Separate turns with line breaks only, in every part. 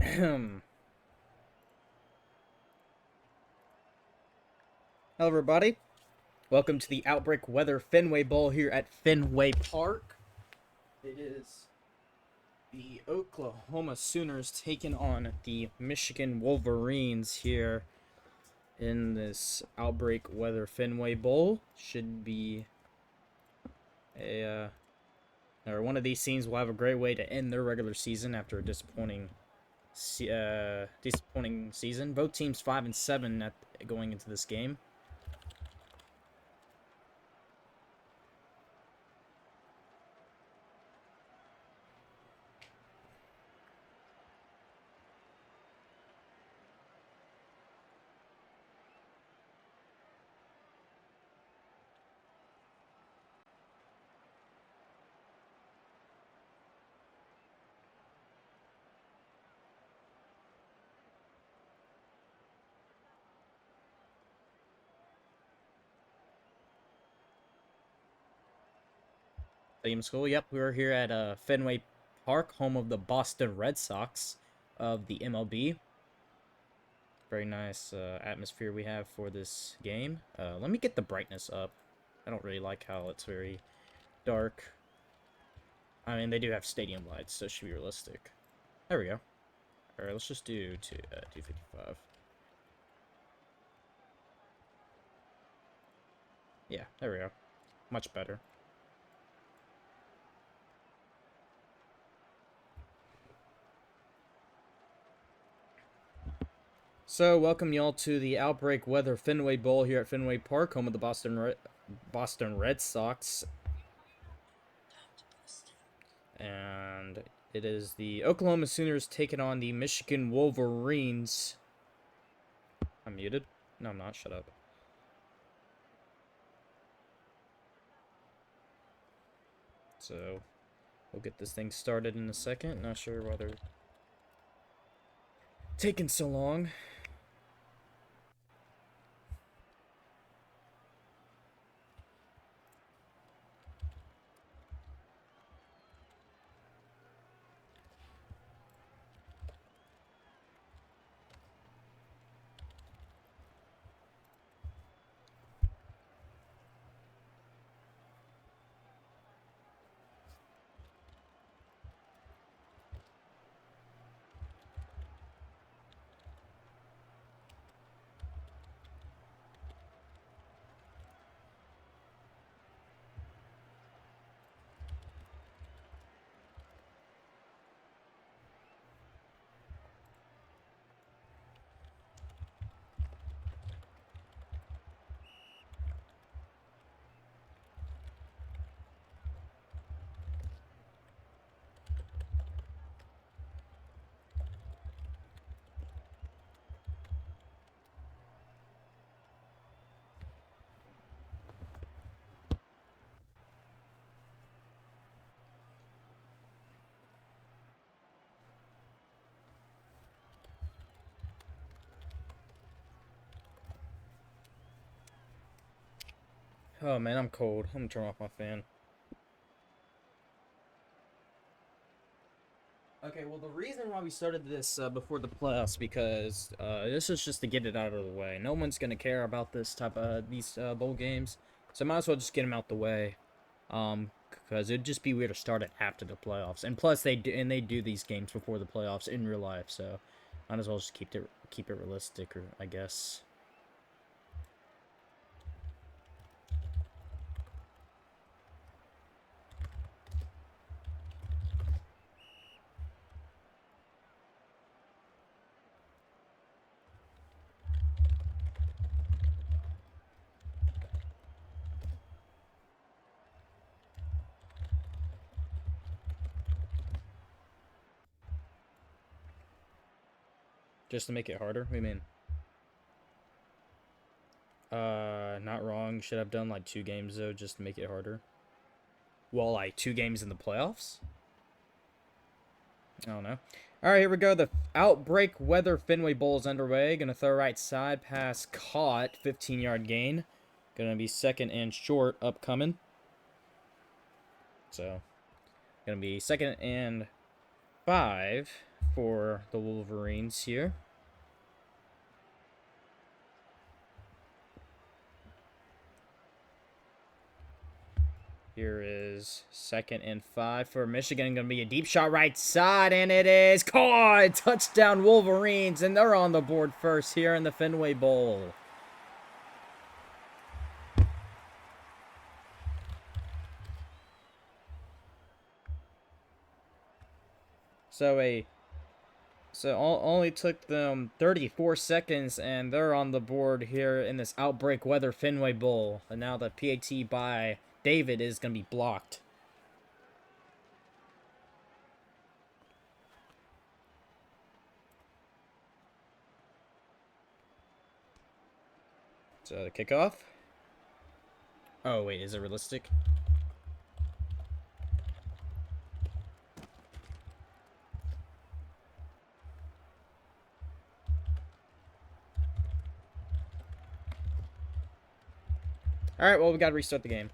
Hello, everybody. Welcome to the Outbreak Weather Fenway Bowl here at Fenway Park. It is the Oklahoma Sooners taking on the Michigan Wolverines here in this Outbreak Weather Fenway Bowl. Should be or one of these teams will have a great way to end their regular season after a disappointing season. Both teams 5-7 going into this game. Stadium School. Yep, we're here at Fenway Park, home of the Boston Red Sox of the MLB. Very nice atmosphere we have for this game. Let me get the brightness up. I don't really like how it's very dark. I mean, they do have stadium lights, so it should be realistic. There we go. Alright, let's just do 255. Yeah, there we go. Much better. So, welcome y'all to the Outbreak Weather Fenway Bowl here at Fenway Park, home of the Boston Red Sox. And it is the Oklahoma Sooners taking on the Michigan Wolverines. I'm muted? No, I'm not. Shut up. So, we'll get this thing started in a second. Not sure why they're taking so long. Oh man, I'm cold. I'm gonna turn off my fan. Okay, well, the reason why we started this before the playoffs because this is just to get it out of the way. No one's gonna care about these bowl games, so might as well just get them out the way. Because it'd just be weird to start it after the playoffs, and plus they do these games before the playoffs in real life, so might as well just keep it realistic, or I guess. Just to make it harder. What do you mean? Not wrong. Should have done like 2 games though, just to make it harder. Well, like 2 games in the playoffs? I don't know. Alright, here we go. The Outbreak Weather Fenway Bowl is underway. Gonna throw right side, pass caught, 15-yard gain. Gonna be second and short upcoming. So, gonna be 2nd and 5 for the Wolverines here. Here is 2nd and 5 for Michigan. Going to be a deep shot right side, and it is caught! Touchdown Wolverines, and they're on the board first here in the Fenway Bowl. So only took them 34 seconds, and they're on the board here in this Outbreak Weather Fenway Bowl. And now the PAT by David is going to be blocked. So the kickoff. Oh, wait, is it realistic? Alright, well, we gotta restart the game.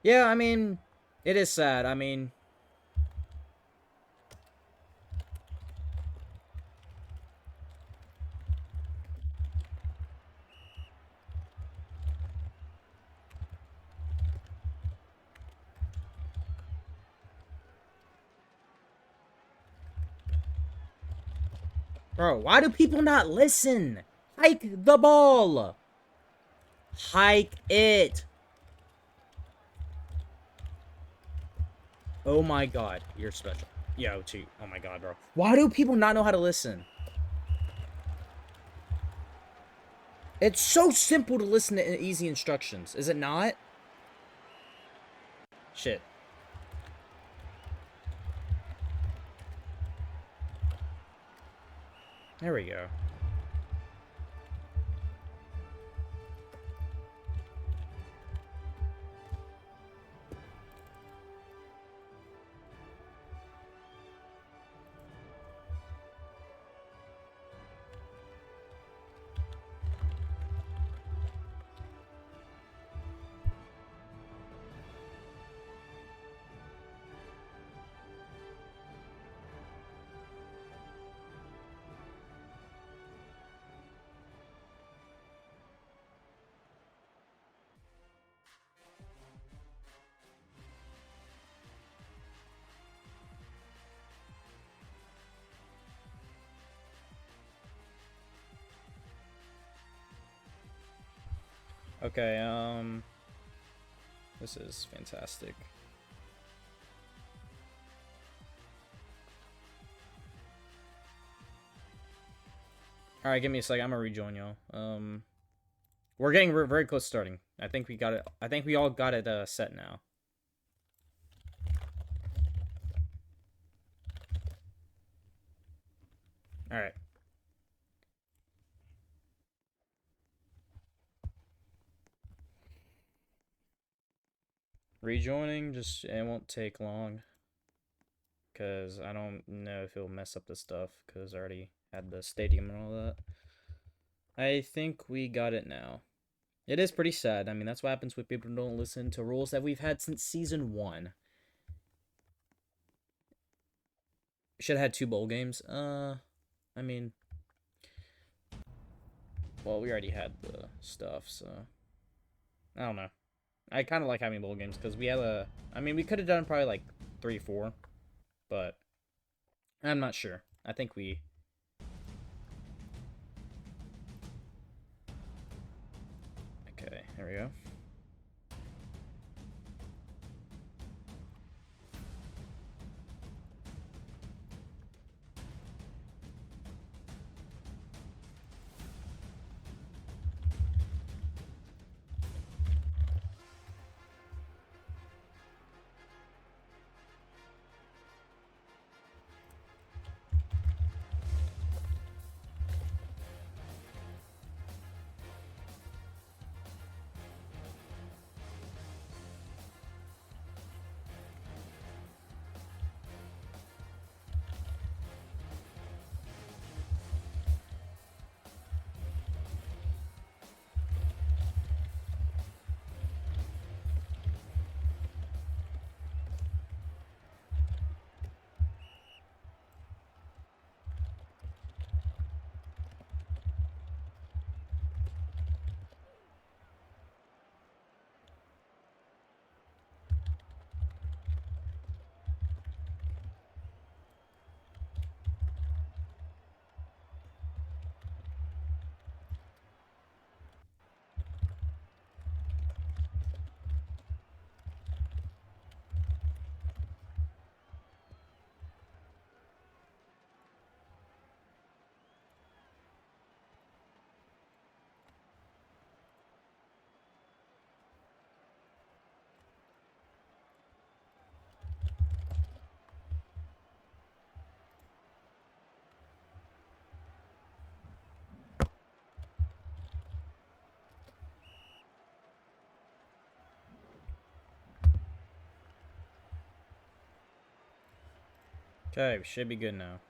Yeah, I mean, it is sad. I mean... Bro, why do people not listen? Hike the ball! Hike it! Oh my god, you're special. Yo, too. Oh my god, bro. Why do people not know how to listen? It's so simple to listen to easy instructions, is it not? Shit. There we go. Okay, this is fantastic. Alright, give me a second. I'm gonna rejoin y'all. We're getting very close to starting. I think we got it. I think we all got it set now. Alright. Rejoining, just it won't take long. Because I don't know if it'll mess up the stuff. Because I already had the stadium and all that. I think we got it now. It is pretty sad. I mean, that's what happens when people don't listen to rules that we've had since Season 1. Should have had 2 bowl games. I mean... Well, we already had the stuff, so... I don't know. I kind of like having bowl games, because we had a... I mean, we could have done probably, like, 3, 4. But... I'm not sure. I think we... Okay, here we go. Okay, we should be good now.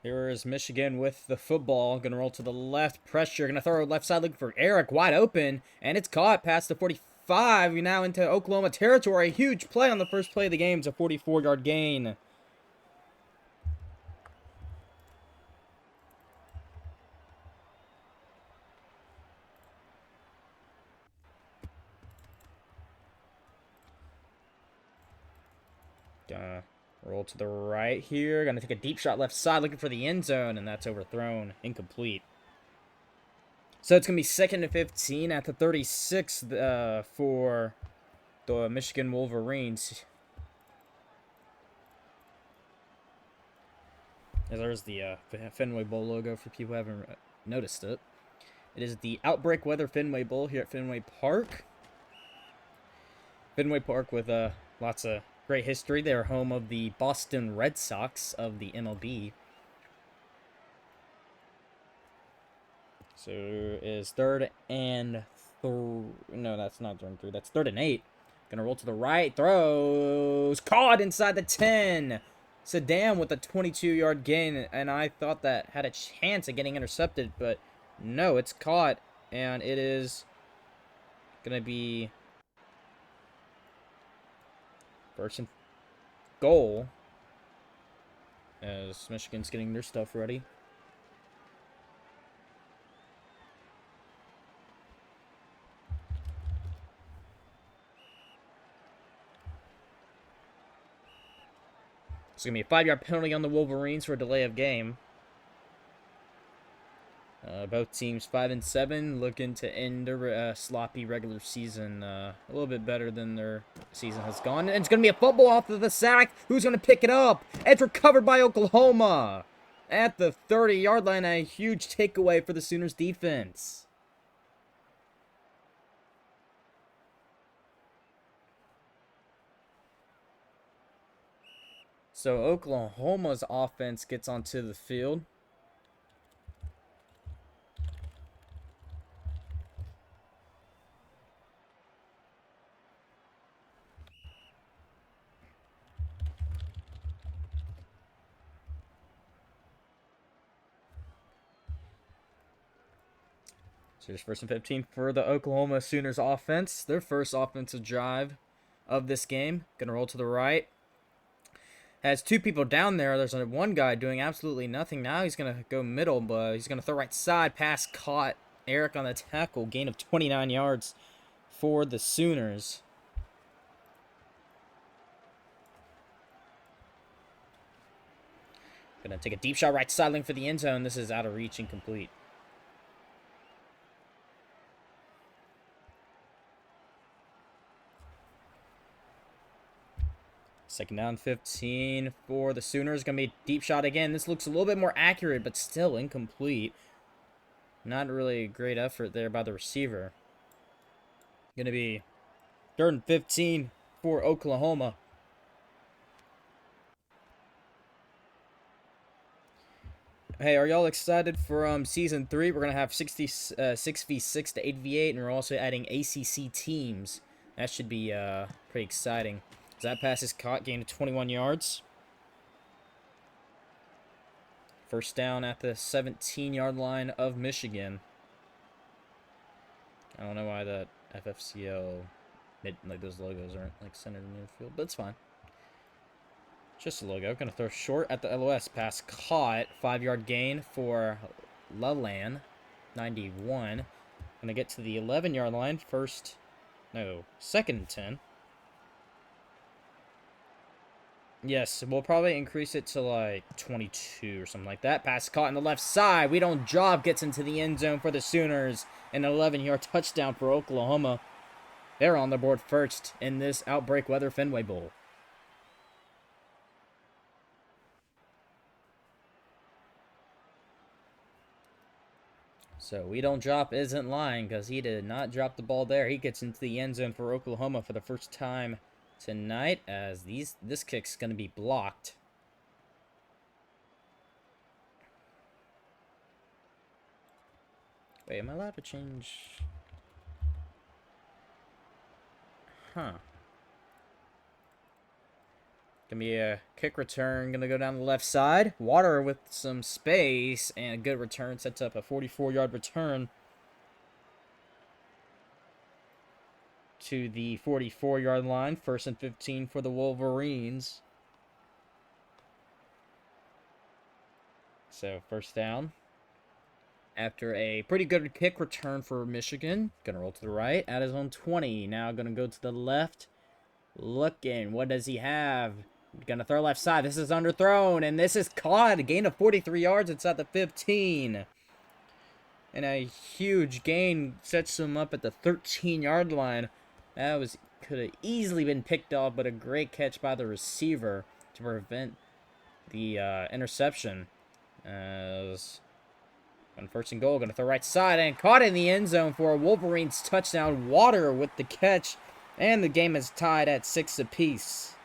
Here is Michigan with the football. Gonna roll to the left. Pressure. Gonna throw left side looking for Eric. Wide open. And it's caught past the 45. We're now into Oklahoma territory. Huge play on the first play of the game. It's a 44-yard gain. Gonna roll to the right here. Gonna take a deep shot left side looking for the end zone. And that's overthrown. Incomplete. So it's going to be 2nd and 15 at the 36 for the Michigan Wolverines. There's the Fenway Bowl logo for people who haven't noticed it. It is the Outbreak Weather Fenway Bowl here at Fenway Park. Fenway Park with lots of great history. They're home of the Boston Red Sox of the MLB. So is 3rd and no, that's not 3rd and 3. That's 3rd and 8. Gonna roll to the right. Throws. Caught inside the 10. Saddam with a 22-yard gain. And I thought that had a chance of getting intercepted. But no, it's caught. And it is gonna be 1st and goal. As Michigan's getting their stuff ready. It's going to be a 5-yard penalty on the Wolverines for a delay of game. Both teams 5 and 7, looking to end their sloppy regular season a little bit better than their season has gone. And it's going to be a football off of the sack. Who's going to pick it up? It's recovered by Oklahoma at the 30-yard line. A huge takeaway for the Sooners defense. So Oklahoma's offense gets onto the field. So here's 1st and 15 for the Oklahoma Sooners offense. Their first offensive drive of this game. Gonna roll to the right. Has 2 people down there. There's one guy doing absolutely nothing. Now he's going to go middle, but he's going to throw right side. Pass caught. Eric on the tackle. Gain of 29 yards for the Sooners. Going to take a deep shot right sideline for the end zone. This is out of reach, incomplete. Second down 15 for the Sooners. Going to be a deep shot again. This looks a little bit more accurate, but still incomplete. Not really a great effort there by the receiver. Going to be 3rd and 15 for Oklahoma. Hey, are y'all excited for Season 3? We're going to have 6v6 to 8v8, and we're also adding ACC teams. That should be pretty exciting. That pass is caught, gain of 21 yards. First down at the 17-yard line of Michigan. I don't know why that FFCL, like those logos aren't like centered in the field, but it's fine. Just a logo. Gonna throw short at the LOS. Pass caught. 5-yard gain for Leland. 91. Gonna get to the 11-yard line. 2nd and 10. Yes, we'll probably increase it to like 22 or something like that. Pass caught on the left side. We don't job. Gets into the end zone for the Sooners. An 11-yard touchdown for Oklahoma. They're on the board first in this Outbreak Weather Fenway Bowl. So we don't drop isn't lying because he did not drop the ball there. He gets into the end zone for Oklahoma for the first time tonight as this kick's going to be blocked. Wait, am I allowed to change? Huh. Gonna be a kick return. Gonna go down the left side. Water with some space and a good return. Sets up a 44-yard return to the 44-yard line. 1st and 15 for the Wolverines. So 1st down. After a pretty good kick return for Michigan. Gonna roll to the right at his own 20. Now gonna go to the left. Looking. What does he have? Gonna throw left side. This is underthrown. And this is caught. A gain of 43 yards inside the 15. And a huge gain sets him up at the 13-yard line. That could have easily been picked off, but a great catch by the receiver to prevent the interception. As on 1st and goal, gonna throw right side and caught in the end zone for a Wolverines touchdown. Water with the catch, and the game is tied at 6 apiece.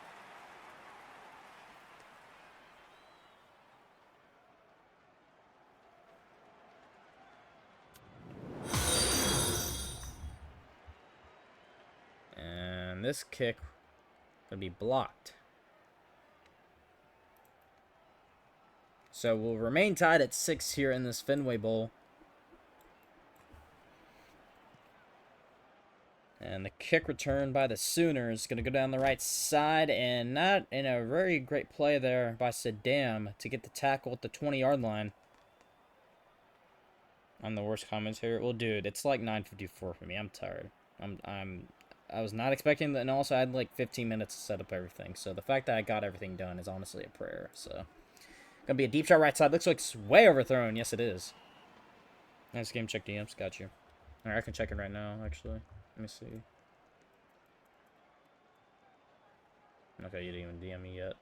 And this kick gonna be blocked. So we'll remain tied at 6 here in this Fenway Bowl. And the kick return by the Sooners going to go down the right side, and not in a very great play there by Saddam to get the tackle at the 20-yard line. I'm the worst commentator. Well, dude, it's like 9:54 for me. I'm tired. I was not expecting that, and also I had like 15 minutes to set up everything. So the fact that I got everything done is honestly a prayer. So gonna be a deep shot right side. Looks like it's way overthrown. Yes, it is. Nice game check DMs. Got you. All right, I can check it right now. Actually, let me see. Okay, you didn't even DM me yet.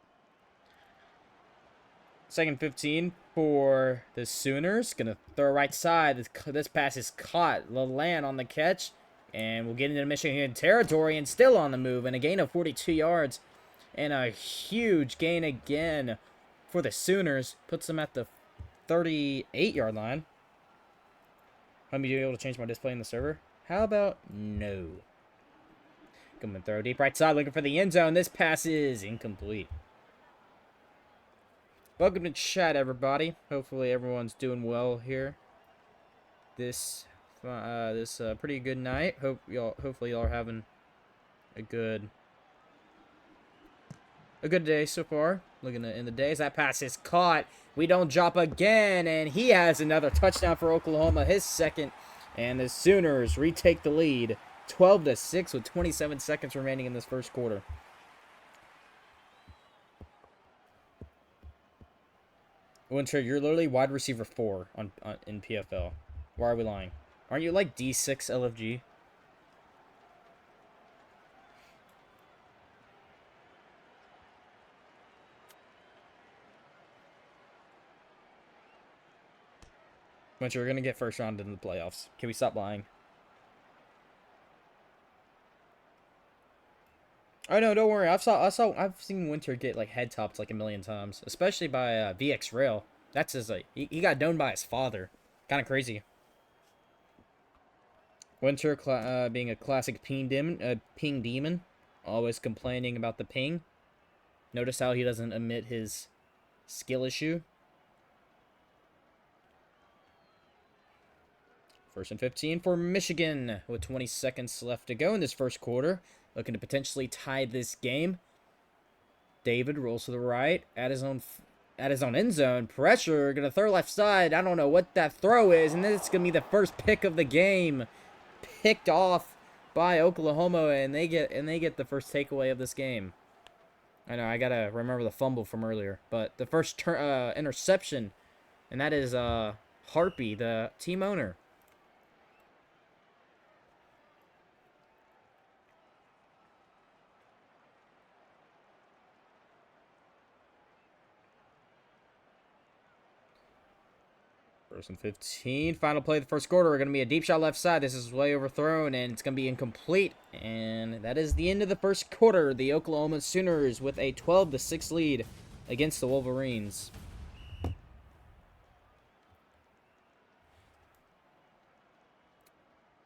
2nd and 15 for the Sooners. Gonna throw right side. This pass is caught. LaLanne on the catch. And we'll get into Michigan territory and still on the move. And a gain of 42 yards. And a huge gain again for the Sooners. Puts them at the 38-yard line. Let me be able to change my display in the server. How about no? Come and throw deep right side, looking for the end zone. This pass is incomplete. Welcome to chat, everybody. Hopefully everyone's doing well here. This pretty good night. Hopefully y'all are having a good day so far. Looking in the days, that pass is caught. We don't drop again, and he has another touchdown for Oklahoma, his 2nd, and the Sooners retake the lead, 12-6 with 27 seconds remaining in this 1st quarter. Winter, you're literally wide receiver 4 in PFL. Why are we lying? Aren't you like D6 LFG? Winter, we're gonna get 1st round in the playoffs. Can we stop lying? Oh no, don't worry. I've seen Winter get like head topped like a million times, especially by VX Rail. That's his he got domed by his father. Kind of crazy. Winter being a classic ping demon, always complaining about the ping. Notice how he doesn't admit his skill issue. 1st and 15 for Michigan with 20 seconds left to go in this 1st quarter. Looking to potentially tie this game. David rolls to the right at his own end zone. Pressure, gonna throw left side. I don't know what that throw is, and this is gonna be the 1st pick of the game. Picked off by Oklahoma, and they get the 1st takeaway of this game. I know I gotta remember the fumble from earlier, but the 1st interception, and that is Harpy, the team owner. First and 15. Final play of the 1st quarter. We're going to be a deep shot left side. This is way overthrown, and it's going to be incomplete. And that is the end of the 1st quarter. The Oklahoma Sooners with a 12-6 lead against the Wolverines.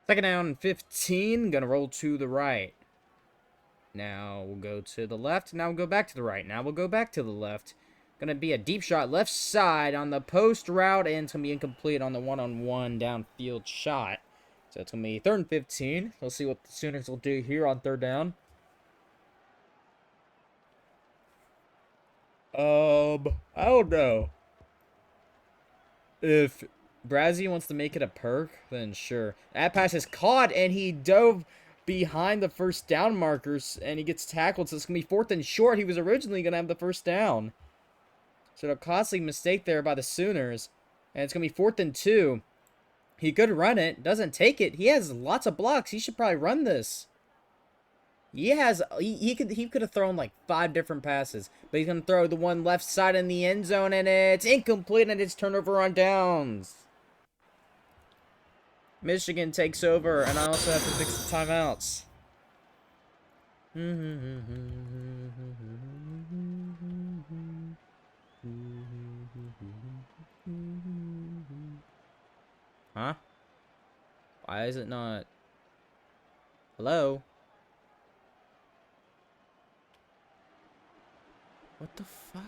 2nd down and 15. Going to roll to the right. Now we'll go to the left. Now we'll go back to the right. Now we'll go back to the left. Gonna be a deep shot left side on the post route, and it's gonna be incomplete on the one-on-one downfield shot. So it's gonna be 3rd and 15. We'll see what the Sooners will do here on 3rd down. I don't know. If Brazzy wants to make it a perk, then sure. That pass is caught, and he dove behind the first down markers, and he gets tackled, so it's going to be 4th and short. He was originally going to have the first down. So a costly mistake there by the Sooners, and it's going to be 4th and 2. He could run it, doesn't take it. He has lots of blocks. He should probably run this. He could have thrown like 5 different passes, but he's gonna throw the one left side in the end zone, and it's incomplete, and it's turnover on downs. Michigan takes over, and I also have to fix the timeouts. Huh? Why is it not? Hello? What the fuck?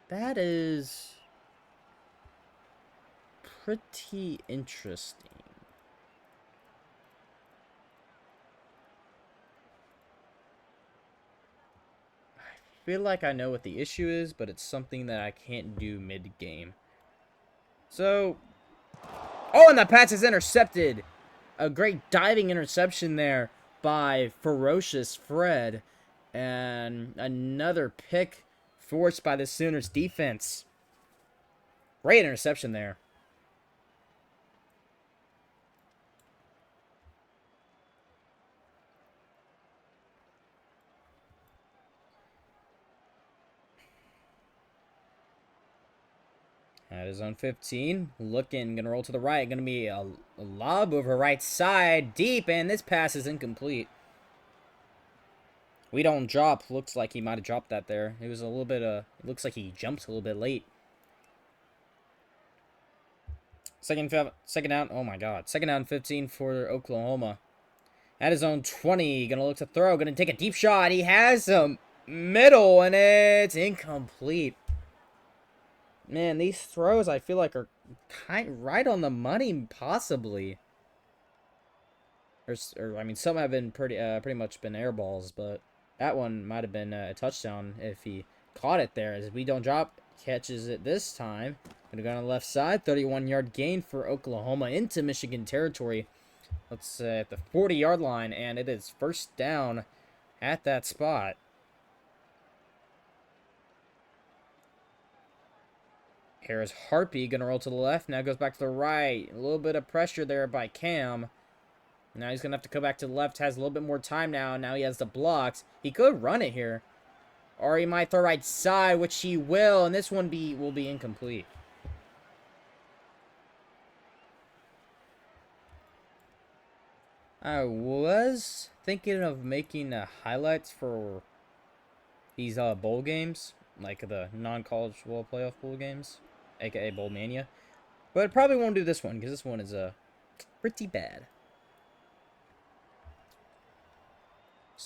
That is pretty interesting. I feel like I know what the issue is, but it's something that I can't do mid-game. So, oh, and that pass is intercepted. A great diving interception there by Ferocious Fred. And another pick forced by the Sooners defense. Great interception there. That is on 15. Looking, gonna roll to the right. Gonna be a lob over right side, deep, and this pass is incomplete. We don't drop. Looks like he might have dropped that there. It was a little bit, it looks like he jumped a little bit late. Second down. Oh my god. 2nd down 15 for Oklahoma. At his own 20. Gonna look to throw. Gonna take a deep shot. He has some middle, and it's incomplete. Man, these throws I feel like are right on the money, possibly. Or I mean, some have been pretty much been air balls, but that one might have been a touchdown if he caught it there. As we don't drop, catches it this time. Gonna go on the left side, 31-yard gain for Oklahoma into Michigan territory. Let's say at the 40-yard line, and it is 1st down at that spot. Here's Harpy, gonna roll to the left, now goes back to the right. A little bit of pressure there by Cam. Now he's gonna have to go back to the left, has a little bit more time now. Now he has the blocks. He could run it here. Or he might throw right side, which he will, and this one will be incomplete. I was thinking of making highlights for these bowl games, like the non-college football playoff bowl games, aka Bowl Mania. But probably won't do this one because this one is pretty bad.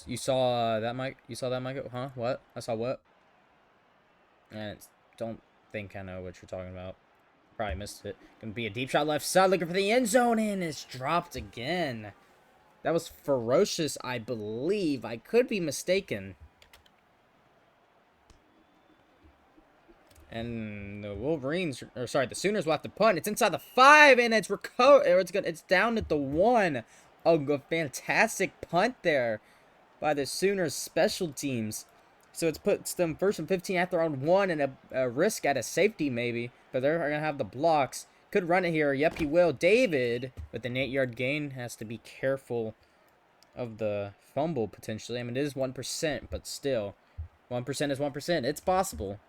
You saw that mic? You saw that mic? Huh? What? I saw what? And don't think I know what you're talking about. Probably missed it. Gonna be a deep shot left side, looking for the end zone, and it's dropped again. That was Ferocious, I believe. I could be mistaken. And the Wolverines, or sorry, the Sooners will have to punt. It's inside the 5, and it's it's down at the 1. A fantastic punt there by the Sooners special teams. So it puts them 1st and 15 at their own 1, and a risk at a safety maybe. But they're going to have the blocks. Could run it here. Yep, he will. David, with an 8-yard gain, has to be careful of the fumble potentially. I mean, it is 1%, but still. 1% is 1%. It's possible.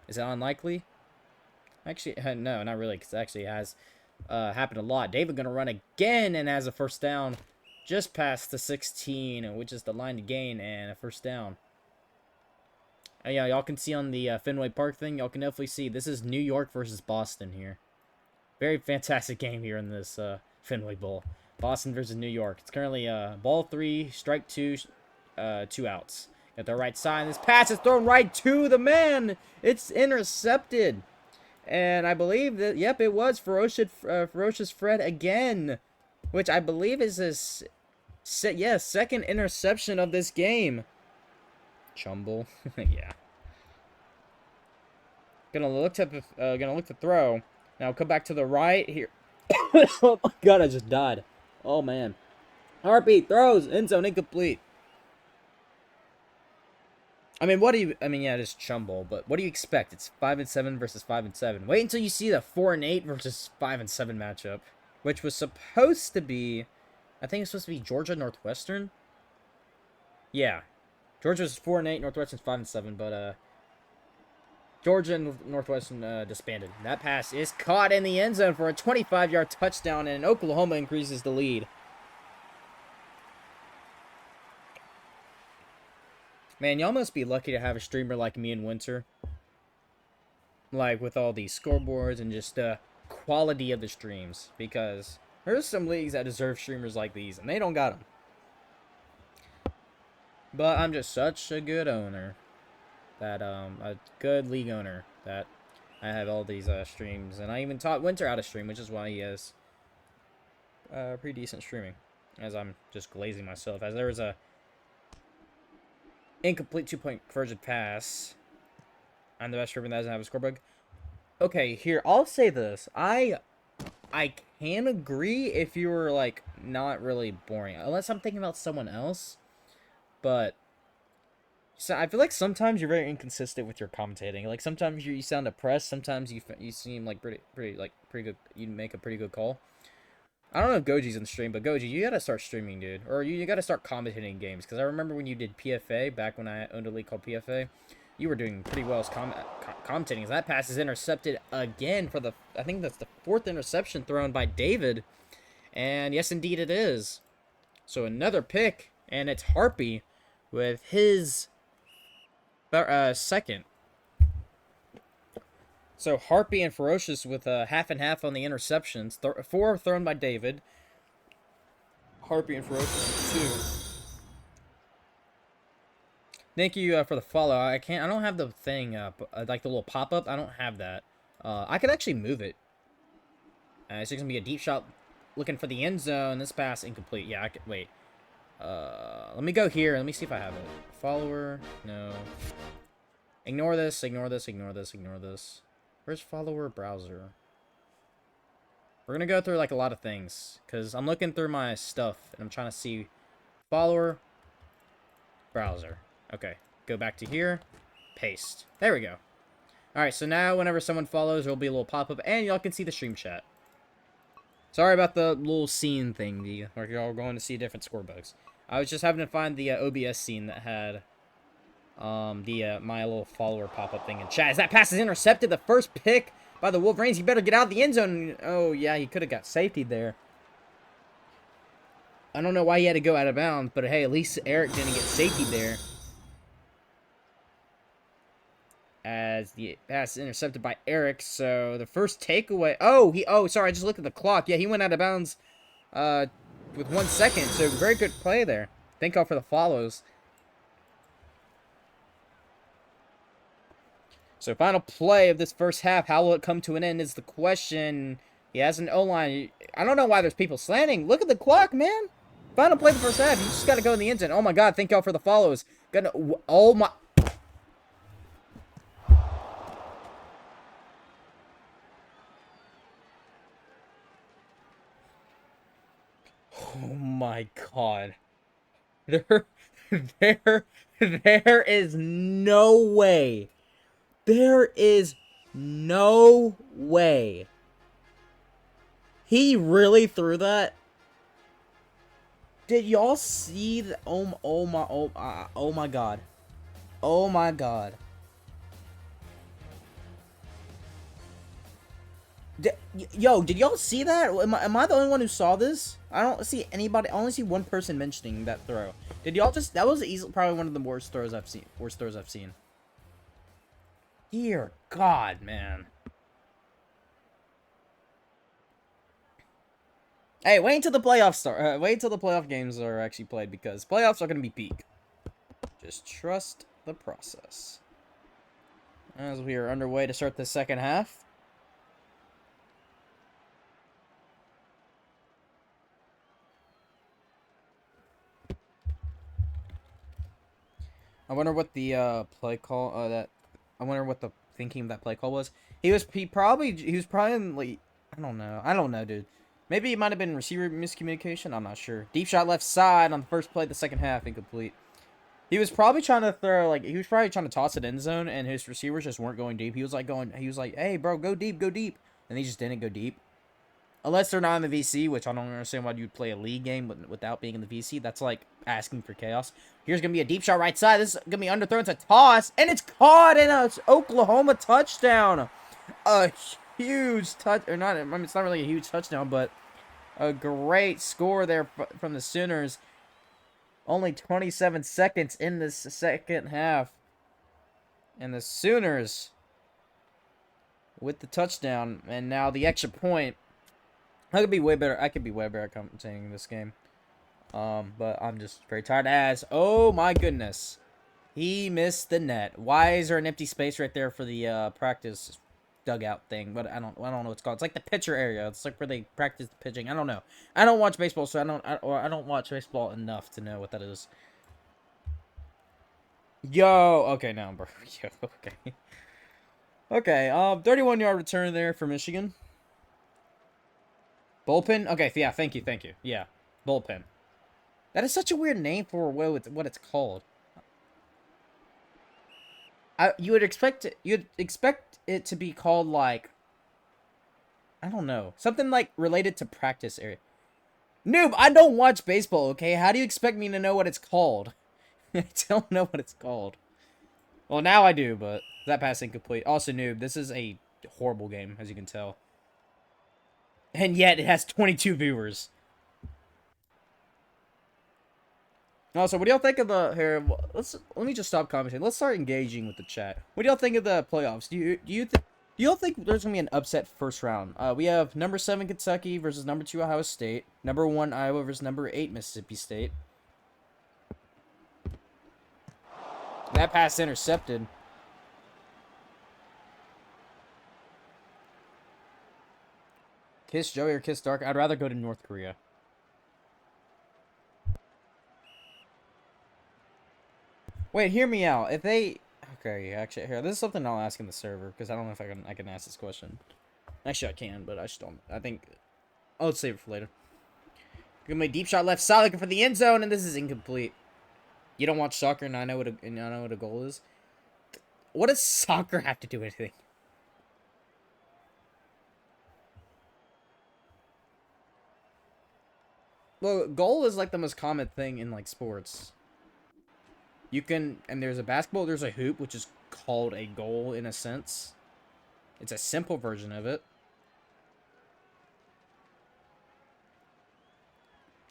Is it unlikely? Actually, no, not really, because it actually has happened a lot. David going to run again and has a 1st down. just past the 16, which is the line to gain, and a first down. Yeah, y'all can see on the Fenway Park thing, y'all can definitely see this is New York versus Boston here. Very fantastic game here in this Fenway Bowl. Boston versus New York. It's currently ball 3, strike 2, 2 outs. At the right side, this pass is thrown right to the man. It's intercepted. And I believe that, yep, it was Ferocious Fred again. Which I believe is his second interception of this game. Chumble. Yeah. Gonna look to throw. Now come back to the right here. Oh my god, I just died. Oh man. Heartbeat throws, end zone incomplete. I mean, yeah, it is Chumble, but what do you expect? It's 5-7 versus 5-7. Wait until you see the 4-8 versus 5-7 matchup, which was supposed to be, I think it's supposed to be Georgia Northwestern. Yeah, Georgia's 4-8, Northwestern's 5-7, but Georgia and Northwestern disbanded. That pass is caught in the end zone for a 25-yard touchdown, and Oklahoma increases the lead. Man, y'all must be lucky to have a streamer like me in winter. Like, with all these scoreboards and just the quality of the streams. Because there's some leagues that deserve streamers like these, and they don't got them. But I'm just such a good owner. That, a good league owner. That I have all these streams. And I even taught Winter how to stream, which is why he has pretty decent streaming. As I'm just glazing myself. As there was a incomplete 2-point conversion pass. I'm the best streamer that doesn't have a score bug. Okay, here, I'll say this. I can agree if you were, like, not really boring. Unless I'm thinking about someone else. But so I feel like sometimes you're very inconsistent with your commentating. Like, sometimes you sound depressed. Sometimes you seem like pretty good. You make a pretty good call. I don't know if Goji's in the stream, but Goji, you gotta start streaming, dude. Or you gotta start commentating games. Because I remember when you did PFA, back when I owned a league called PFA, you were doing pretty well as commentating. As that pass is intercepted again for I think that's the 4th interception thrown by David. And yes, indeed it is. So another pick, and it's Harpy with his second. So Harpy and Ferocious with half and half on the interceptions. 4 thrown by David. Harpy and Ferocious 2. Thank you for the follow. I don't have the thing like the little pop-up. I don't have that. I could actually move it. It's gonna be a deep shot looking for the end zone. This pass incomplete. Yeah, I could wait. Let me go here. Let me see if I have it. Follower. No. Ignore this. Ignore this. Ignore this. Ignore this. Where's follower browser? We're gonna go through like a lot of things because I'm looking through my stuff and I'm trying to see follower browser. Okay, go back to here, paste. There we go. All right, so now whenever someone follows, there'll be a little pop-up and y'all can see the stream chat. Sorry about the little scene thing, where y'all going to see different score bugs. I was just having to find the OBS scene that had my little follower pop-up thing in chat. As that pass is intercepted, the first pick by the Wolverines. He better get out of the end zone. Oh yeah, he could have got safety there. I don't know why he had to go out of bounds, but hey, at least Eric didn't get safety there. As the pass is intercepted by Eric, so the first takeaway. Oh, sorry, I just looked at the clock. Yeah, he went out of bounds with 1 second, so very good play there. Thank y'all for the follows. So final play of this first half, how will it come to an end is the question. He has an O-line. I don't know why there's people slanting. Look at the clock, man. Final play of the first half. You just got to go in the end zone. Oh, my God. Thank y'all for the follows. Oh, my. Oh, my God. There is no way. There is no way. He really threw that? Did y'all see the oh my God. Oh my God. Yo, did y'all see that? Am I the only one who saw this? I don't see anybody. I only see one person mentioning that throw. Did y'all just? That was easily probably one of the worst throws I've seen. Worst throws I've seen. Dear God, man. Hey, wait until the playoffs start. Wait until the playoff games are actually played because playoffs are gonna be peak. Just trust the process. As we are underway to start the second half. I wonder what the play call I wonder what the thinking of that play call was. He was probably like I don't know, dude. Maybe it might have been receiver miscommunication. I'm not sure. Deep shot left side on the first play of the second half, incomplete. He was probably trying to throw he was probably trying to toss it end zone, and his receivers just weren't going deep. He was like, hey bro, go deep, and they just didn't go deep. Unless they're not in the VC, which I don't understand why you'd play a league game without being in the VC. That's like asking for chaos. Here's going to be a deep shot right side. This is going to be underthrown. It's a toss, and it's caught in a Oklahoma touchdown. A huge touch, or not, I mean, it's not really a huge touchdown, but a great score there from the Sooners. Only 27 seconds in this second half. And the Sooners with the touchdown, and now the extra point. I could be way better at commentating this game. But I'm just very tired oh my goodness. He missed the net. Why is there an empty space right there for the practice dugout thing? But I don't know what it's called. It's like the pitcher area. It's like where they practice the pitching. I don't know. I don't watch baseball, so I don't watch baseball enough to know what that is. Yo, okay, now, bro. Yo, okay. Okay, 31-yard return there for Michigan. Bullpen? Okay, yeah, thank you. Yeah, bullpen. That is such a weird name for what it's called. You'd expect it to be called like, I don't know, something like related to practice area. Noob, I don't watch baseball, okay? How do you expect me to know what it's called? I don't know what it's called. Well, now I do, but that pass incomplete. Also, noob, this is a horrible game, as you can tell. And yet, it has 22 viewers. Also, what do y'all think of the here? Let me just stop commenting. Let's start engaging with the chat. What do y'all think of the playoffs? Do y'all think there's gonna be an upset first round? We have number 7 Kentucky versus number 2 Ohio State, number 1 Iowa versus number 8 Mississippi State. That pass intercepted. Kiss Joey or Kiss Dark? I'd rather go to North Korea. Wait, hear me out. If they... Okay, actually, here. This is something I'll ask in the server, because I don't know if I can ask this question. Actually, I can, but I just don't. I think... I'll save it for later. Gonna make deep shot left side looking for the end zone, and this is incomplete. You don't watch soccer, and I know what a goal is. What does soccer have to do with anything? Well, goal is like the most common thing in like sports. You can, and there's a basketball, there's a hoop, which is called a goal in a sense. It's a simple version of it.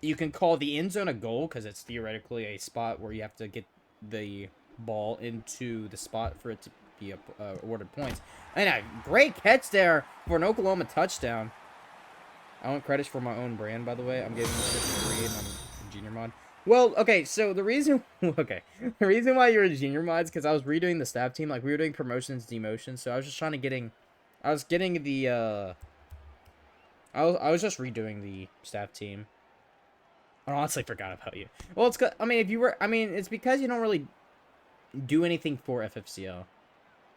You can call the end zone a goal because it's theoretically a spot where you have to get the ball into the spot for it to be awarded points. And a great catch there for an Oklahoma touchdown. I want credits for my own brand, by the way. I'm giving this a grade, and I'm a junior mod. Well, okay, so the reason why you're a junior mod is because I was redoing the staff team. Like, we were doing promotions, demotions, so I was just trying to I was just redoing the staff team. I honestly forgot about you. Well, it's, I mean, it's because you don't really do anything for FFCL.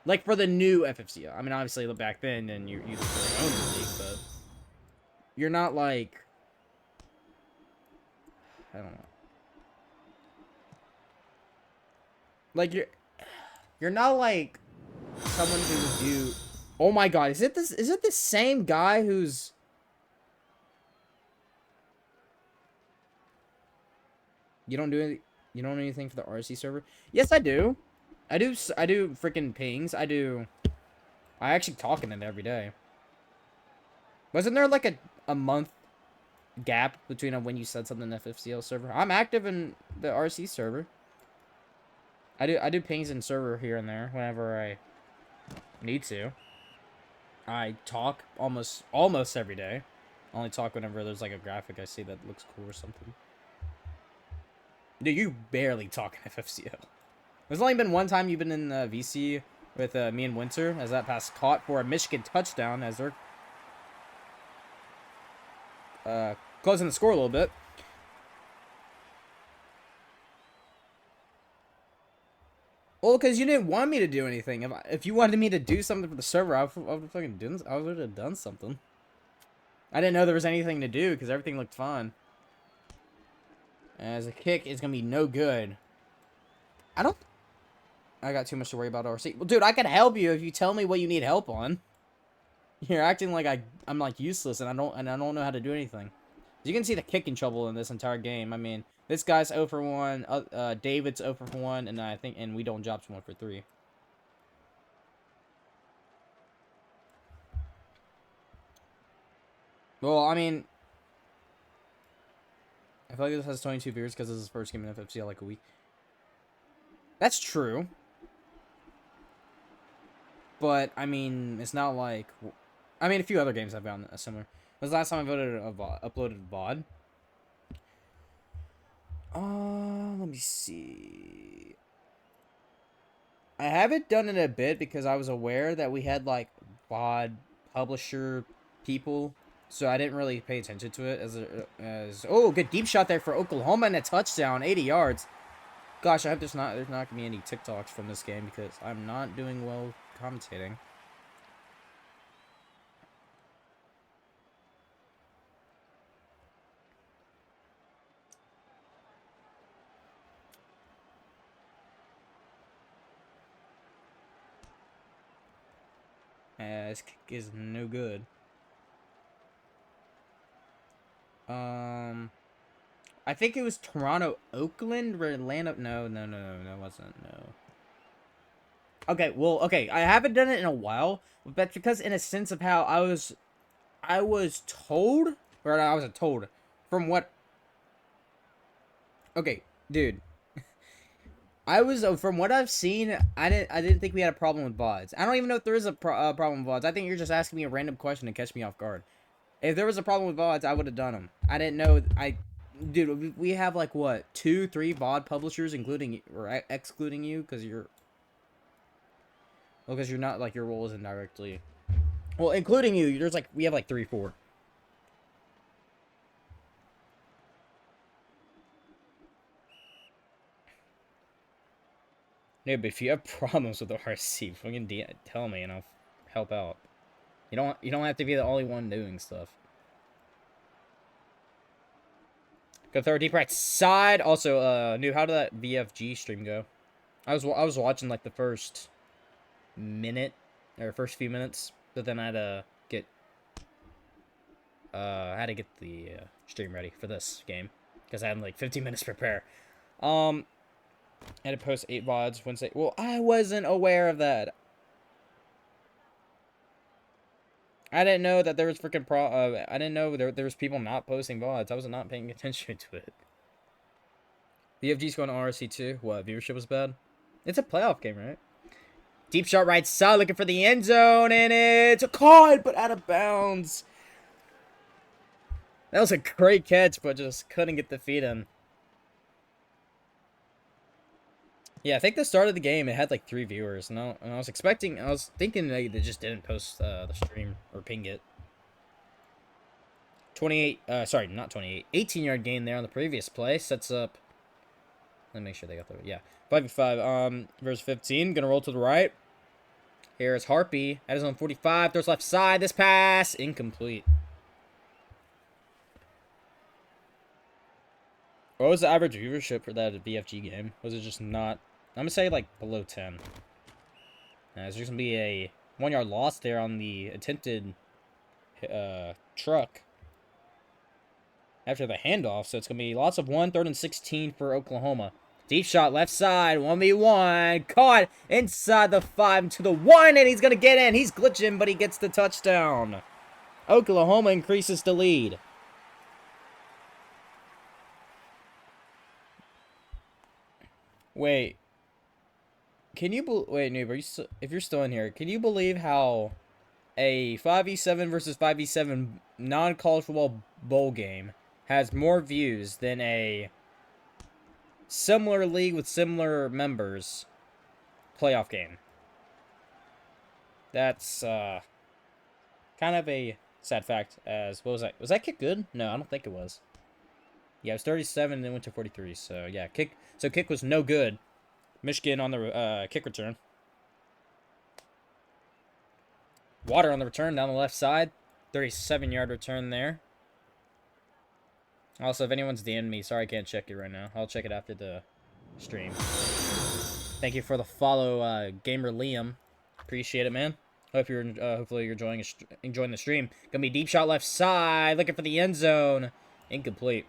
Like, for the new FFCL. I mean, obviously, back then, and you used it for your own league, but you're not, like, I don't know. Like, you're not, like, someone who would do... Oh, my God. Is it the same guy who's... You don't do anything for the RSC server? Yes, I do. I do freaking pings. I actually talk in it every day. Wasn't there like a month gap between when you said something in the FFCL server? I'm active in the RSC server. I do pings in server here and there whenever I need to. I talk almost every day. I only talk whenever there's like a graphic I see that looks cool or something. Dude, you barely talk in FFCL. There's only been one time you've been in VC with me and Winter, as that pass caught for a Michigan touchdown, as they're closing the score a little bit. Well, because you didn't want me to do anything. If you wanted me to do something for the server, I would have done something. I didn't know there was anything to do because everything looked fine. As a kick is going to be no good. I got too much to worry about RC. Well, dude, I can help you if you tell me what you need help on. You're acting like I'm like useless and I don't know how to do anything. You can see the kicking trouble in this entire game. I mean, this guy's 0 for 1, David's 0 for 1, and we don't drops 1 for 3. Well, I mean, I feel like this has 22 viewers because this is his first game in FFCL like a week. That's true. But, I mean, it's not like... I mean, a few other games I've found similar. It was the last time I uploaded VOD. Let me see. I haven't done it a bit because I was aware that we had, like, VOD publisher people. So I didn't really pay attention to it as oh, good deep shot there for Oklahoma and a touchdown, 80 yards. Gosh, I hope there's not gonna be any TikToks from this game because I'm not doing well commentating. This kick is no good. I think it was Toronto, Oakland, or Atlanta. No, it wasn't. No. Okay, well, okay, I haven't done it in a while, but that's because in a sense of how I was told, or I wasn't told, from what. Okay, dude. From what I've seen, I didn't think we had a problem with VODs. I don't even know if there is a problem with VODs. I think you're just asking me a random question to catch me off guard. If there was a problem with VODs, I would have done them. I didn't know. Dude, we have like what 2, 3 VOD publishers, including or excluding you, because you're not like your role isn't directly. Well, including you, there's like we have like 3, 4. No, but if you have problems with the RSC, fucking tell me and I'll help out. You don't have to be the only one doing stuff. Go throw deep right side. Also, how did that VFG stream go? I was watching like the first minute or first few minutes, but then I had to get the stream ready for this game because I had like 15 minutes to prepare. I had to post 8 VODs Wednesday. Well, I wasn't aware of that. I didn't know that there was freaking I didn't know there was people not posting VODs. I was not paying attention to it. VFG's going to RSC too. What, viewership was bad? It's a playoff game, right? Deep shot right side, looking for the end zone, and it's a caught, but out of bounds. That was a great catch, but just couldn't get the feet in. Yeah, I think the start of the game, it had like 3 viewers. And I was thinking they just didn't post the stream or ping it. 18-yard gain there on the previous play. Sets up. Let me make sure they got the, yeah. 5v5, verse 15. Gonna roll to the right. Here is Harpy. At his own 45. Throws left side. This pass. Incomplete. What was the average viewership for that BFG game? Was it just not... I'm going to say, like, below 10. There's going to be a 1-yard loss there on the attempted truck after the handoff. So it's going to be lots of 1, 3rd and 16 for Oklahoma. Deep shot left side, 1v1. Caught inside the 5 to the 1, and he's going to get in. He's glitching, but he gets the touchdown. Oklahoma increases the lead. Wait. Can you wait, noob? If you're still in here, can you believe how a 5v7 versus 5v7 non-college football bowl game has more views than a similar league with similar members playoff game? That's kind of a sad fact. As what was that? Was that kick good? No, I don't think it was. Yeah, it was 37 and then went to 43. So yeah, kick was no good. Michigan on the kick return. Water on the return down the left side. 37-yard return there. Also, if anyone's DM'd me, sorry I can't check it right now. I'll check it after the stream. Thank you for the follow, Gamer Liam. Appreciate it, man. Hope you're hopefully you're enjoying the stream. Gonna be deep shot left side, looking for the end zone. Incomplete.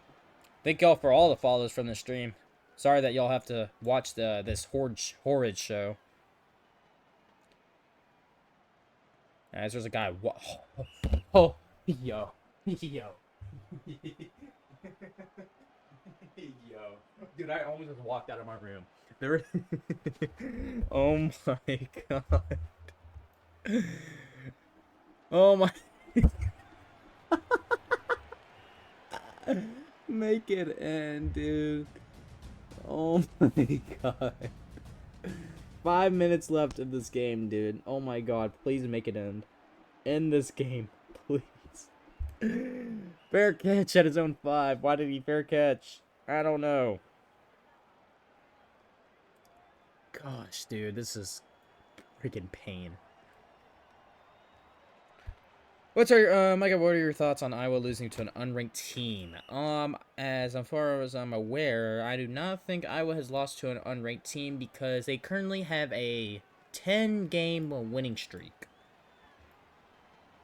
Thank y'all for all the follows from the stream. Sorry that y'all have to watch this horrid show. As there's a guy. Oh, yo. Yo. Dude, I almost just walked out of my room. There. Oh my god. Oh my. Make it end, dude. Oh my god. 5 minutes left of this game, dude. Oh my god, please make it end. End this game, please. Fair catch at his own 5. Why did he fair catch? I don't know. Gosh, dude, this is freaking pain. Micah, what are your thoughts on Iowa losing to an unranked team? As far as I'm aware, I do not think Iowa has lost to an unranked team because they currently have a 10-game winning streak.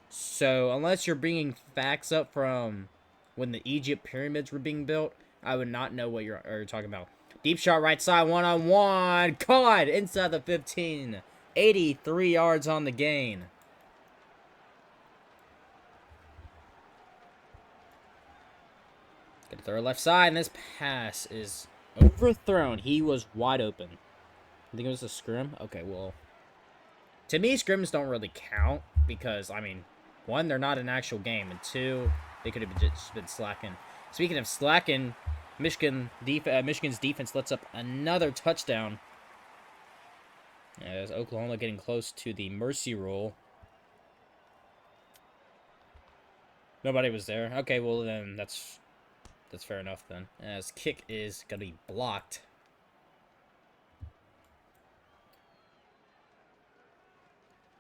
So, unless you're bringing facts up from when the Egypt pyramids were being built, I would not know what you're talking about. Deep shot right side, one-on-one, caught inside the 15, 83 yards on the gain. Get to throw left side, and this pass is overthrown. He was wide open. I think it was a scrim. Okay, well, to me, scrims don't really count because, I mean, one, they're not an actual game, and two, they could have just been slacking. Speaking of slacking, Michigan's defense lets up another touchdown. As Oklahoma getting close to the mercy rule. Nobody was there. Okay, well then that's fair enough then. As kick is gonna be blocked.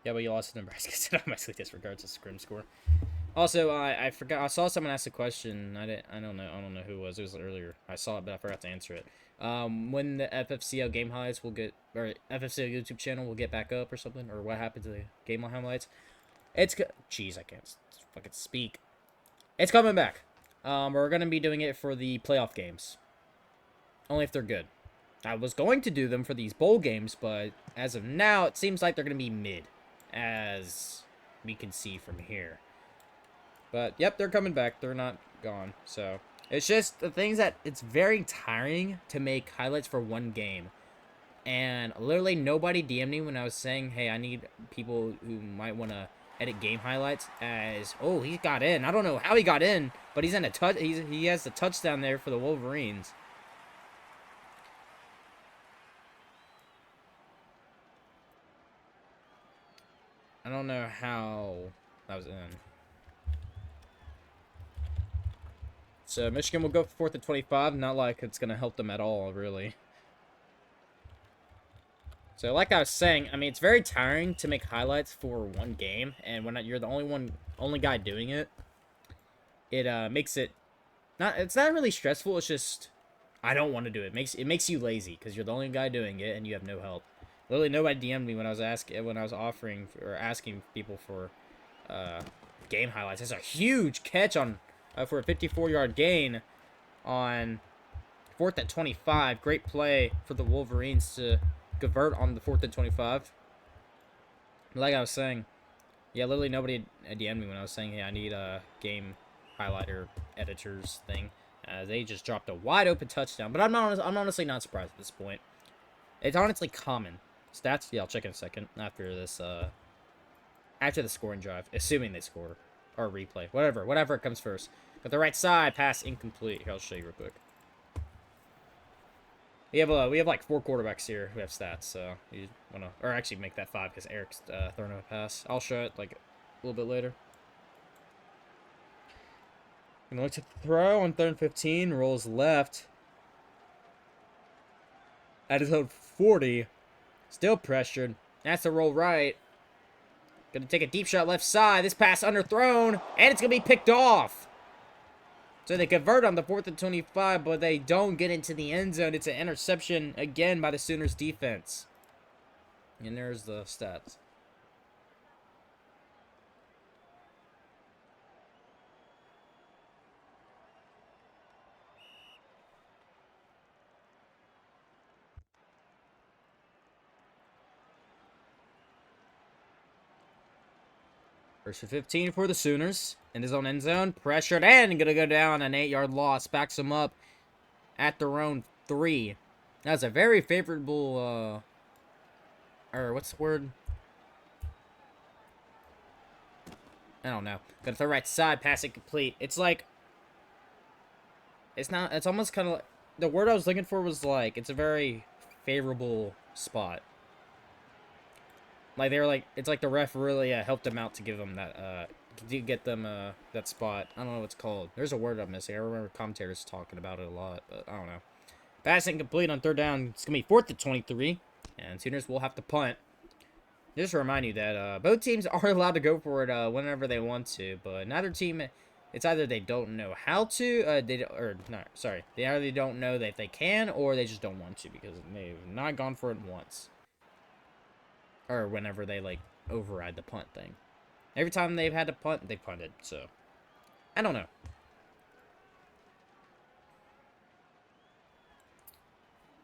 Yeah, but you lost to Nebraska. So I basically disregards the scrim score. Also, I forgot. I saw someone ask a question. I don't know who it was. It was earlier. I saw it, but I forgot to answer it. When the FFCL game highlights will get, or FFCL YouTube channel will get back up or something, or what happened to the game highlights? Jeez, I can't fucking speak. It's coming back. We're gonna be doing it for the playoff games. Only if they're good. I was going to do them for these bowl games, but as of now, it seems like they're gonna be mid, as we can see from here. But, yep, they're coming back. They're not gone. So, it's just the things that it's very tiring to make highlights for one game. And literally nobody DM'd me when I was saying, hey, I need people who might want to edit game highlights as, oh, he got in. I don't know how he got in, but he's in a he has the touchdown there for the Wolverines. I don't know how that was in. So Michigan will go for 4th and 25. Not like it's going to help them at all, really. So like I was saying, I mean, it's very tiring to make highlights for one game. And when you're the only guy doing it, it makes it... It's not really stressful. It's just, I don't want to do it. It makes you lazy because you're the only guy doing it and you have no help. Literally nobody DM'd me when I was asking people for game highlights. It's a huge catch on... for a 54-yard gain on 4th and 25. Great play for the Wolverines to convert on the 4th and 25. Like I was saying, Yeah, literally nobody DM'd me when I was saying, hey, I need a game highlighter editors thing. They just dropped a wide open touchdown, but I'm honestly not surprised at this point. It's honestly common. Stats, yeah, I'll check in a second after this, after the scoring drive, assuming they score. Or replay. Whatever comes first. But the right side, pass incomplete. Here, I'll show you real quick. We have like 4 quarterbacks here who have stats, so you wanna, or actually make that 5 because Eric's throwing a pass. I'll show it like a little bit later. Gonna look to the throw on 3rd and 15, rolls left. At his own 40, still pressured. That's the roll right. Gonna take a deep shot left side. This pass underthrown, and it's gonna be picked off. So they convert on the 4th and 25, but they don't get into the end zone. It's an interception again by the Sooners defense. And there's the stats. First and 15 for the Sooners. In his own end zone. Pressured and going to go down. An 8-yard loss. Backs him up at their own 3. That's a very favorable, or what's the word? I don't know. Gonna throw right side. Pass it complete. It's like, it's not, it's almost kind of like, the word I was looking for was like, it's a very favorable spot. Like, they're like, it's like the ref really helped them out to give them that, to get them that spot. I don't know what it's called. There's a word I'm missing. I remember commentators talking about it a lot, but I don't know. Pass incomplete on 3rd down. It's going to be 4th and 23, and Sooners will have to punt. Just to remind you that both teams are allowed to go for it whenever they want to, but neither team, it's either they don't know how to, they either don't know that they can, or they just don't want to because they've not gone for it once. Or whenever they, like, override the punt thing. Every time they've had to punt, they punted, so. I don't know.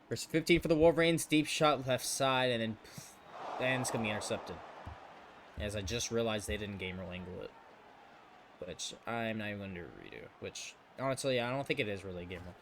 First 15 for the Wolverines. Deep shot left side, and then it's going to be intercepted. As I just realized they didn't game roll angle it. Which I'm not even going to redo. Which, honestly, I don't think it is really game roll.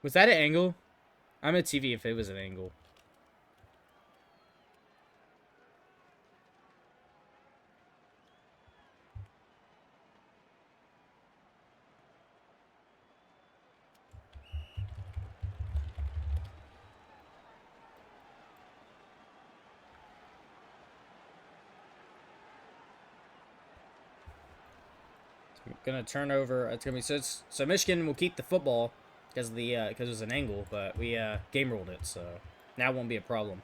Was that an angle? I'm at TV if it was an angle. Gonna turn over. It's gonna be so Michigan will keep the football because it was an angle, but we game ruled it, so now it won't be a problem.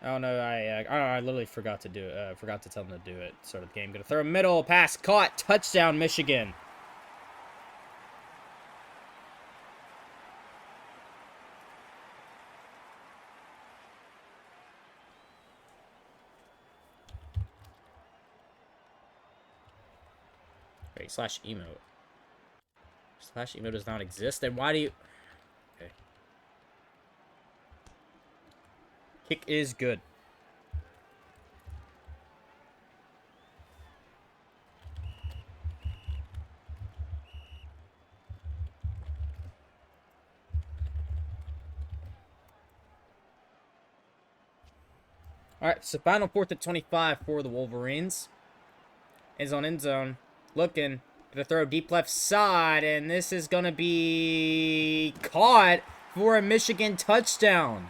Oh no, I literally forgot to do it. Forgot to tell them to do it. Start of the game. Gonna throw a middle pass, caught, touchdown, Michigan. Wait, slash emote. Slash emote does not exist. Then why do you? Okay. Kick is good. Alright, so final 4th and 25 for the Wolverines. Is on end zone. Looking. Gonna throw deep left side. And this is gonna be caught for a Michigan touchdown.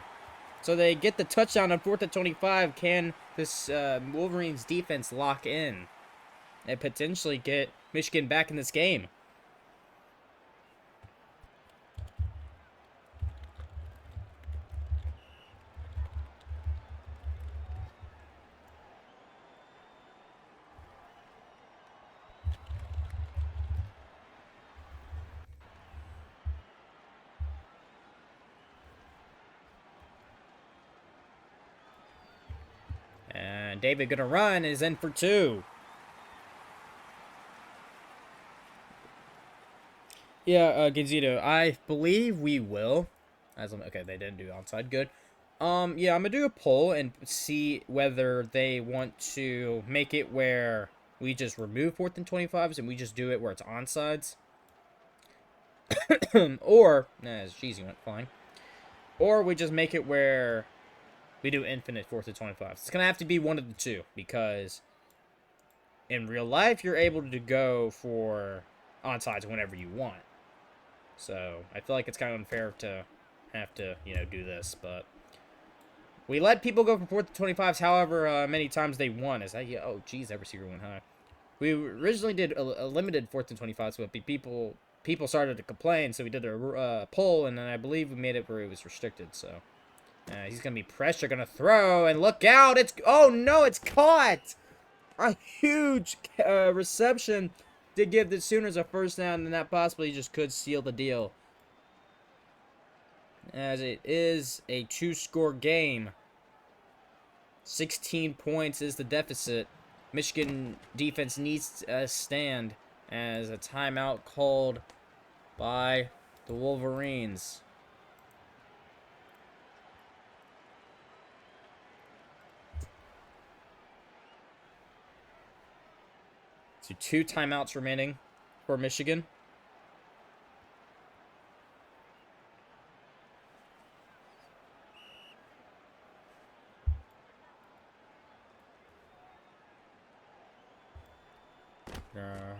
So they get the touchdown on 4th and 25. Can this Wolverines defense lock in and potentially get Michigan back in this game? And David gonna run, is in for 2. Yeah, Genzito, I believe we will. Okay, they didn't do onside. Good. Yeah, I'm gonna do a poll and see whether they want to make it where we just remove 4th and 25s and we just do it where it's onsides. Or, it's cheesy, went fine. Or we just make it where we do infinite 4th and 25s. It's gonna have to be one of the two, because in real life, you're able to go for onsides whenever you want. So, I feel like it's kind of unfair to have to, do this, but we let people go for 4th and 25s however many times they want. Is that, yeah, oh, geez, that receiver went high. We originally did a limited 4th and 25s, but people started to complain, so we did a poll, and then I believe we made it where it was restricted, so. He's going to be pressure, going to throw, and look out, oh no, it's caught! A huge reception to give the Sooners a first down, and that possibly just could seal the deal. As it is a 2-score game. 16 points is the deficit. Michigan defense needs a stand as a timeout called by the Wolverines. So 2 timeouts remaining for Michigan.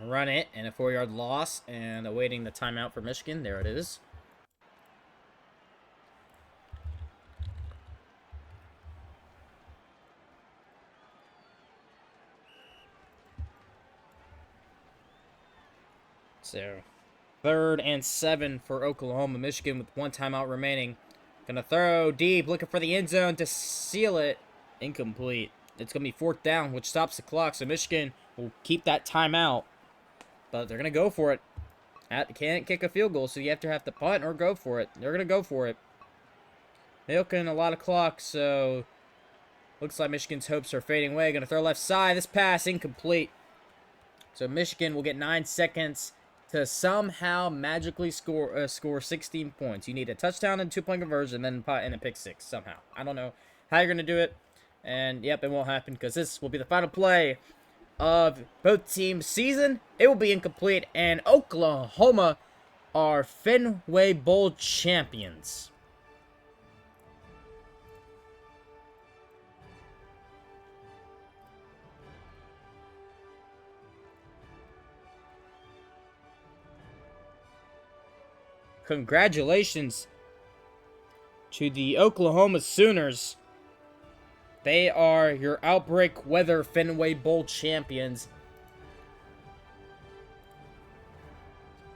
Run it, and a 4-yard loss, and awaiting the timeout for Michigan. There it is. So, 3rd and 7 for Oklahoma. Michigan with 1 timeout remaining. Gonna throw deep, looking for the end zone to seal it. Incomplete. It's gonna be 4th down, which stops the clock, so Michigan will keep that timeout. But they're gonna go for it. Can't kick a field goal, so you have to punt or go for it. They're gonna go for it. Milking a lot of clock, so looks like Michigan's hopes are fading away. Gonna throw left side. This pass incomplete. So Michigan will get 9 seconds to somehow magically score 16 points. You need a touchdown and 2-point conversion, and a pick 6 somehow. I don't know how you're gonna do it, and yep, it won't happen because this will be the final play of both teams' season. It will be incomplete, and Oklahoma are Fenway Bowl champions. Congratulations to the Oklahoma Sooners. They are your Outbreak Weather Fenway Bowl champions.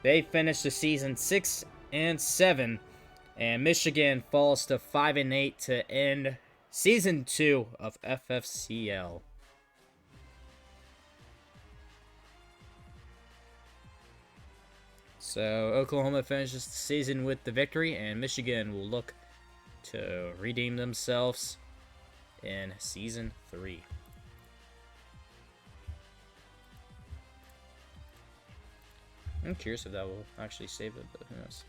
They finished the season 6-7, and Michigan falls to 5-8 to end season 2 of FFCL. So Oklahoma finishes the season with the victory, and Michigan will look to redeem themselves in season 3. I'm curious if that will actually save it, but who knows.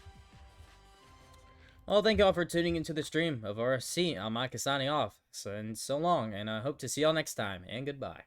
Well, thank y'all for tuning into the stream of RSC. I'm Micah signing off. So long, and I hope to see y'all next time, and goodbye.